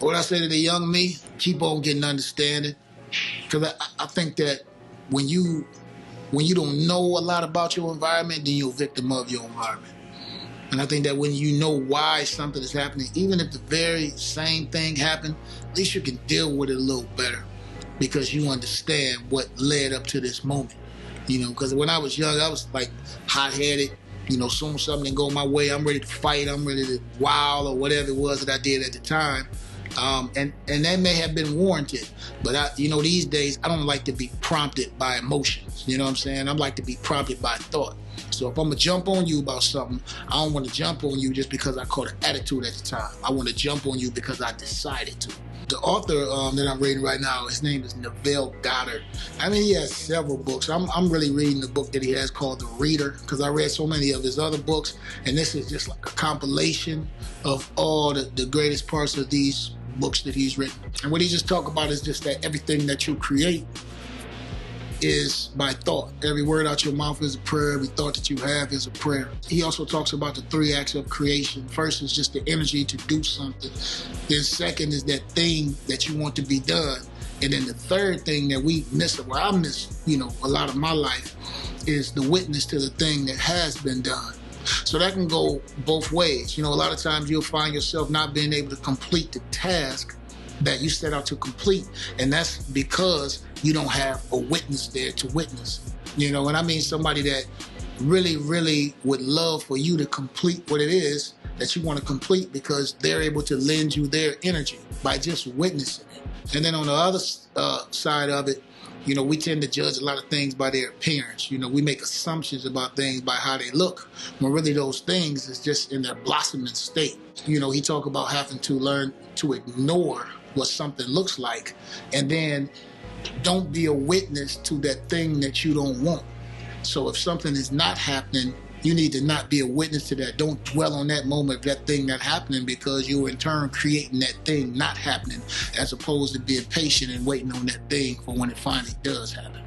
What I say to the young me, keep on getting understanding. Because I think that when you don't know a lot about your environment, then you're a victim of your environment. And I think that when you know why something is happening, even if the very same thing happened, at least you can deal with it a little better because you understand what led up to this moment. You know, because when I was young, I was like hot-headed. You know, soon as something didn't go my way, I'm ready to fight, I'm ready to wild or whatever it was that I did at the time. And that may have been warranted, but these days I don't like to be prompted by emotions. You know what I'm saying? I like to be prompted by thought. So if I'm gonna jump on you about something, I don't want to jump on you just because I caught an attitude at the time. I want to jump on you because I decided to. The author that I'm reading right now, his name is Neville Goddard. I mean, he has several books. I'm really reading the book that he has called The Reader because I read so many of his other books, and this is just like a compilation of all the greatest parts of these books that he's written. And what he just talked about is just that everything that you create is by thought. Every word out your mouth is a prayer. Every thought that you have is a prayer. He also talks about the 3 acts of creation. First is just the energy to do something. Then second is that thing that you want to be done. And then the third thing that we miss, or I miss, a lot of my life, is the witness to the thing that has been done. So that can go both ways. A lot of times you'll find yourself not being able to complete the task that you set out to complete, and that's because you don't have a witness there to witness. And I mean somebody that really, really would love for you to complete what it is that you want to complete because they're able to lend you their energy by just witnessing it. And then on the other side of it, we tend to judge a lot of things by their appearance. We make assumptions about things by how they look, when really those things is just in their blossoming state. He talk about having to learn to ignore what something looks like, and then don't be a witness to that thing that you don't want. So if something is not happening, you need to not be a witness to that. Don't dwell on that moment of that thing not happening, because you're in turn creating that thing not happening, as opposed to being patient and waiting on that thing for when it finally does happen.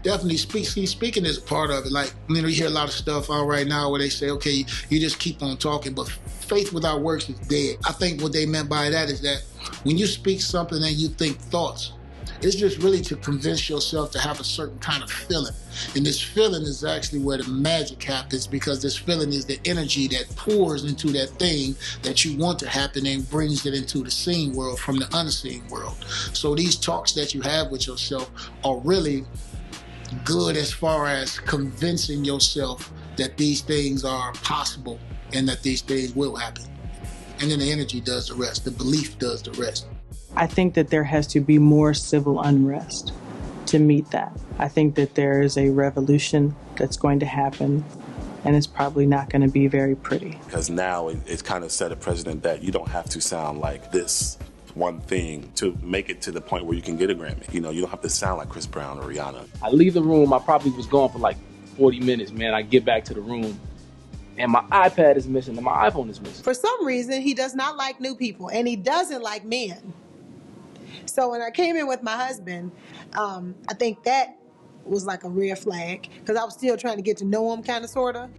Definitely speaking is a part of it. Like, you hear a lot of stuff out right now where they say, okay, you just keep on talking, but faith without works is dead. I think what they meant by that is that when you speak something and you think thoughts, it's just really to convince yourself to have a certain kind of feeling. And this feeling is actually where the magic happens, because this feeling is the energy that pours into that thing that you want to happen and brings it into the seen world from the unseen world. So these talks that you have with yourself are really good as far as convincing yourself that these things are possible and that these things will happen. And then the energy does the rest. The belief does the rest. I think that there has to be more civil unrest to meet that. I think that there is a revolution that's going to happen, and it's probably not going to be very pretty. Because now it's kind of set a precedent that you don't have to sound like this one thing to make it to the point where you can get a Grammy. You don't have to sound like Chris Brown or Rihanna. I leave the room, I probably was gone for like 40 minutes, man. I get back to the room and my iPad is missing and my iPhone is missing. For some reason, he does not like new people, and he doesn't like men. So when I came in with my husband, I think that was like a red flag, because I was still trying to get to know him, kind of, sort of.